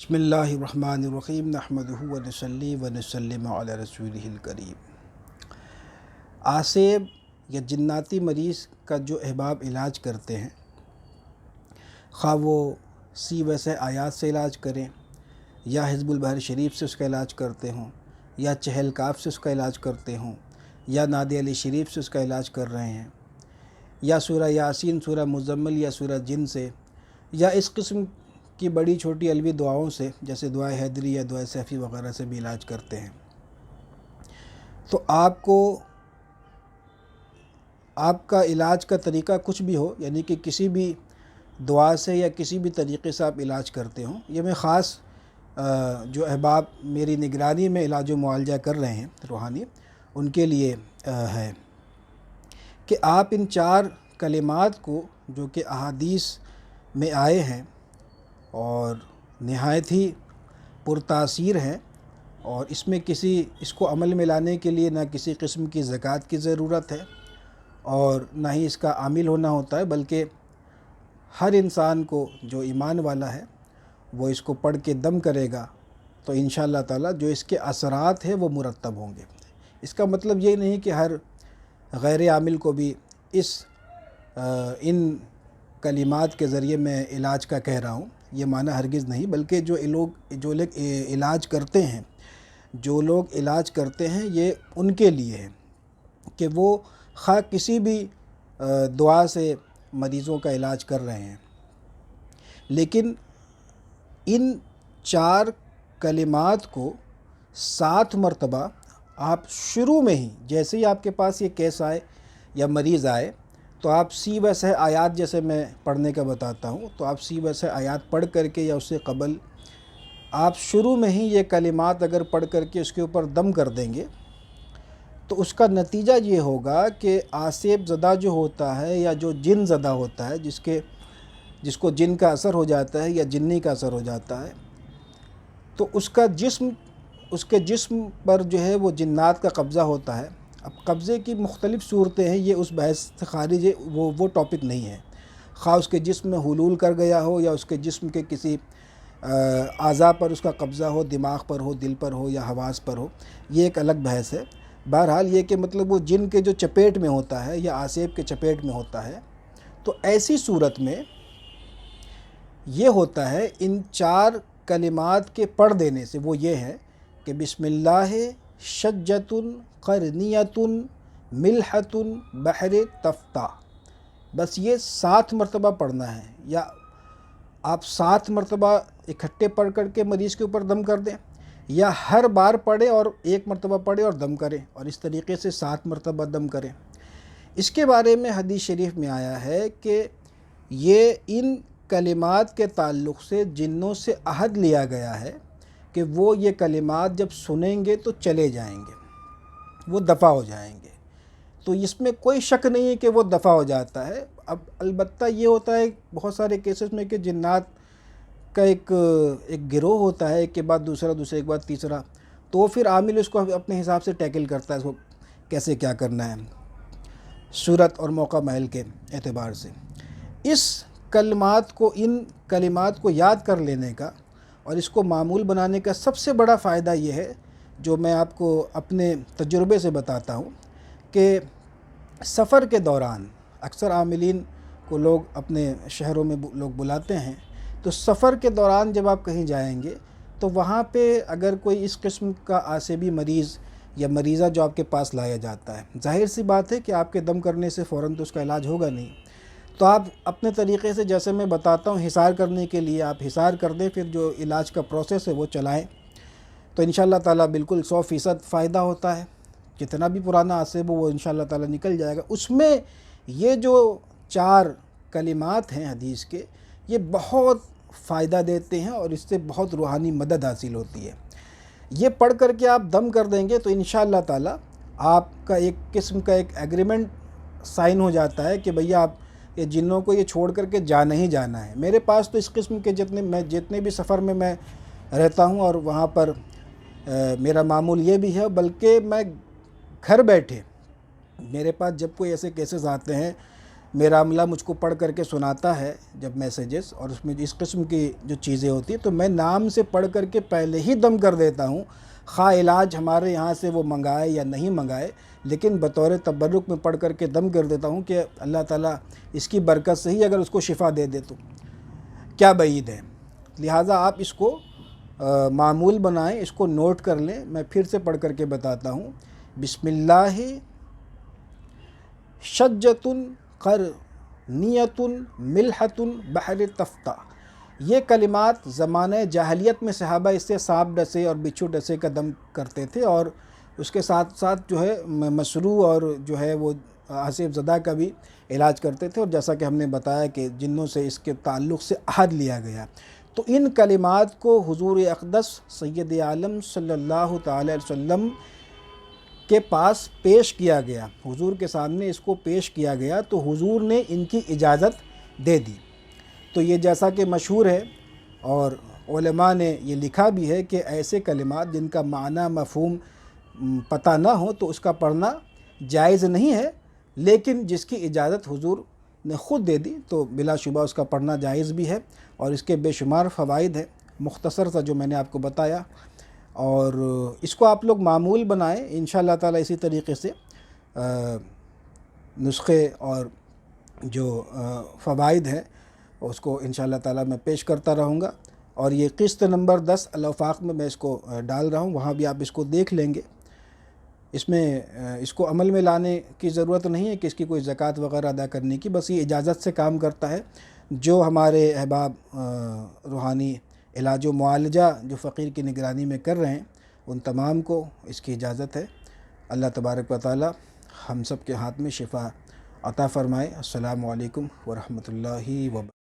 बिस्मिल्लाहिर्रहमानिर्रहीम नहमदुहु व नसल्ली व नसल्लिमु अला रसूलिहिल करीम। आसेब या जिन्नाती मरीज़ का जो अहबाब इलाज करते हैं, खा वो सी वैसे आयात से इलाज करें या हिज़्बुल बहर शरीफ से उसका इलाज करते हों या चहल काफ से उसका इलाज करते हों या नादे अली शरीफ से उसका इलाज कर रहे हैं या सूरह यासीन, सूरह मुज़म्मिल या सूरह जिन से या इस किस्म की बड़ी छोटी अलवी दुआओं से, जैसे दुआ हैदरी या दुआ सैफ़ी वग़ैरह से भी इलाज करते हैं, तो आपका इलाज का तरीक़ा कुछ भी हो, यानी कि किसी भी दुआ से या किसी भी तरीक़े से आप इलाज करते हों, ये मैं ख़ास जो अहबाब मेरी निगरानी में इलाज व मुआलजा कर रहे हैं रूहानी, उनके लिए है कि आप इन 4 कलिमात को जो कि अहादीस में आए हैं और नहायत ही पुरतासीर हैं, और इसमें इसको अमल में लाने के लिए ना किसी किस्म की ज़कात की ज़रूरत है और ना ही इसका आमिल होना होता है, बल्कि हर इंसान को जो ईमान वाला है वो इसको पढ़ के दम करेगा तो इंशाअल्लाह ताला जो इसके असरात हैं वो मुरत्तब होंगे। इसका मतलब ये नहीं कि हर गैर आमिल को भी इन कलिमात के ज़रिए मैं इलाज का कह रहा हूँ, ये माना हरगिज़ नहीं, बल्कि जो लोग इलाज करते हैं ये उनके लिए है कि वो खा किसी भी दुआ से मरीज़ों का इलाज कर रहे हैं, लेकिन इन 4 कलिमात को 7 मरतबा आप शुरू में ही, जैसे ही आपके पास ये केस आए या मरीज़ आए, तो आप सी वैसे आयात जैसे मैं पढ़ने का बताता हूँ, तो आप सी वैसे आयात पढ़ करके या उससे कबल आप शुरू में ही ये कलिमात अगर पढ़ करके उसके ऊपर दम कर देंगे तो उसका नतीजा ये होगा कि आसेब ज़दा जो होता है या जो जिन ज़दा होता है, जिसको जिन का असर हो जाता है या जिन्नी का असर हो जाता है, तो उसके जिस्म पर जो है वो जिन्नात का कब्ज़ा होता है। अब कब्ज़े की मुख्तलिफ़ सूरतें हैं, ये उस बहस से खारिज है, वो टॉपिक नहीं है। खा उसके जिस्म में हुलूल कर गया हो या उसके जिस्म के किसी आज़ा पर उसका कब्ज़ा हो, दिमाग पर हो, दिल पर हो या हवास पर हो, ये एक अलग बहस है। बहरहाल ये कि मतलब वो जिन के जो चपेट में होता है या आसेब के चपेट में होता है, तो ऐसी सूरत में ये होता है इन 4 कलिमात के पढ़ देने से, वो ये है कि बिस्मिल्लाह शज्जतुन क़रनियतुन मिल्हतुन बहर तफ्ता, बस ये 7 मरतबा पढ़ना है, या आप 7 मरतबा इकट्ठे पढ़ करके मरीज़ के ऊपर दम कर दें, या हर बार पढ़े और 1 मरतबा पढ़े और दम करें, और इस तरीके से 7 मरतबा दम करें। इसके बारे में हदीस शरीफ में आया है कि ये इन कलिमात के ताल्लुक़ से जिन्नों से अहद लिया गया है कि वो ये कलिमात जब सुनेंगे तो चले जाएंगे, वो दफ़ा हो जाएंगे। तो इसमें कोई शक नहीं है कि वो दफ़ा हो जाता है। अब अलबत्ता ये होता है बहुत सारे केसेस में कि जिन्नात का एक गिरोह होता है, एक के बाद दूसरे के बाद तीसरा, तो फिर आमिल उसको अपने हिसाब से टैकल करता है, इसको कैसे क्या करना है सूरत और मौका महल के एतबार से। इन कलिमात को याद कर लेने का और इसको मामूल बनाने का सबसे बड़ा फ़ायदा ये है, जो मैं आपको अपने तजुर्बे से बताता हूँ, कि सफ़र के दौरान अक्सर आमिलीन को लोग अपने शहरों में लोग बुलाते हैं, तो सफ़र के दौरान जब आप कहीं जाएंगे तो वहाँ पे अगर कोई इस किस्म का आसेबी मरीज़ या मरीज़ा जो आपके पास लाया जाता है, ज़ाहिर सी बात है कि आपके दम करने से फ़ौरन तो उसका इलाज होगा नहीं, तो आप अपने तरीक़े से, जैसे मैं बताता हूँ, हिसार करने के लिए आप हिसार कर दें, फिर जो इलाज का प्रोसेस है वो चलाएँ, तो इंशाअल्लाह ताला बिल्कुल 100% फ़ायदा होता है। जितना भी पुराना आसेब हो वो इंशाअल्लाह ताला निकल जाएगा। उसमें ये जो 4 कलिमात हैं हदीस के, ये बहुत फ़ायदा देते हैं और इससे बहुत रूहानी मदद हासिल होती है। ये पढ़ करके आप दम कर देंगे तो इंशाअल्लाह ताला आपका एक किस्म का एक एग्रीमेंट साइन हो जाता है कि भैया आप ये जिन्नों को ये छोड़ करके जाना ही जाना है। मेरे पास तो इस किस्म के जितने भी सफ़र में मैं रहता हूँ और वहाँ पर मेरा मामूल ये भी है, बल्कि मैं घर बैठे, मेरे पास जब कोई ऐसे केसेस आते हैं میرا عملہ مجھ کو پڑھ کر کے سناتا ہے جب میسیجز، اور اس میں اس قسم کی جو چیزیں ہوتی ہیں تو میں نام سے پڑھ کر کے پہلے ہی دم کر دیتا ہوں، خواہ علاج ہمارے یہاں سے وہ منگائے یا نہیں منگائے، لیکن بطور تبرک میں پڑھ کر کے دم کر دیتا ہوں کہ اللہ تعالیٰ اس کی برکت سے ہی اگر اس کو شفا دے دے تو کیا بعید ہے۔ لہٰذا آپ اس کو معمول بنائیں، اس کو نوٹ کر لیں۔ میں پھر سے پڑھ کر کے بتاتا ہوں، بسم اللہ شجۃ قرنیۃ ملحۃ بحر تفتہ۔ یہ کلمات زمانہ جاہلیت میں صحابہ اس سے سانپ ڈسے اور بچھو ڈسے کا دم کرتے تھے، اور اس کے ساتھ ساتھ جو ہے مشروع اور جو ہے وہ آصف زدہ کا بھی علاج کرتے تھے، اور جیسا کہ ہم نے بتایا کہ جنوں سے اس کے تعلق سے عہد لیا گیا۔ تو ان کلمات کو حضور اقدس سید عالم صلی اللہ تعالی علیہ وسلم کے پاس پیش کیا گیا، حضور کے سامنے اس کو پیش کیا گیا، تو حضور نے ان کی اجازت دے دی۔ تو یہ جیسا کہ مشہور ہے اور علماء نے یہ لکھا بھی ہے کہ ایسے کلمات جن کا معنی مفہوم پتہ نہ ہو تو اس کا پڑھنا جائز نہیں ہے، لیکن جس کی اجازت حضور نے خود دے دی تو بلا شبہ اس کا پڑھنا جائز بھی ہے، اور اس کے بے شمار فوائد ہیں، مختصر سا جو میں نے آپ کو بتایا۔ اور اس کو آپ لوگ معمول بنائیں، انشاءاللہ تعالی اسی طریقے سے نسخے اور جو فوائد ہیں اس کو انشاءاللہ تعالی میں پیش کرتا رہوں گا، اور یہ قسط نمبر 10 الافاق میں اس کو ڈال رہا ہوں، وہاں بھی آپ اس کو دیکھ لیں گے۔ اس میں اس کو عمل میں لانے کی ضرورت نہیں ہے کہ اس کی کوئی زکوٰۃ وغیرہ ادا کرنے کی، بس یہ اجازت سے کام کرتا ہے۔ جو ہمارے احباب روحانی علاج و معالجہ جو فقیر کی نگرانی میں کر رہے ہیں ان تمام کو اس کی اجازت ہے۔ اللہ تبارک و تعالی ہم سب کے ہاتھ میں شفا عطا فرمائے۔ السلام علیکم ورحمۃ اللہ وبرکاتہ۔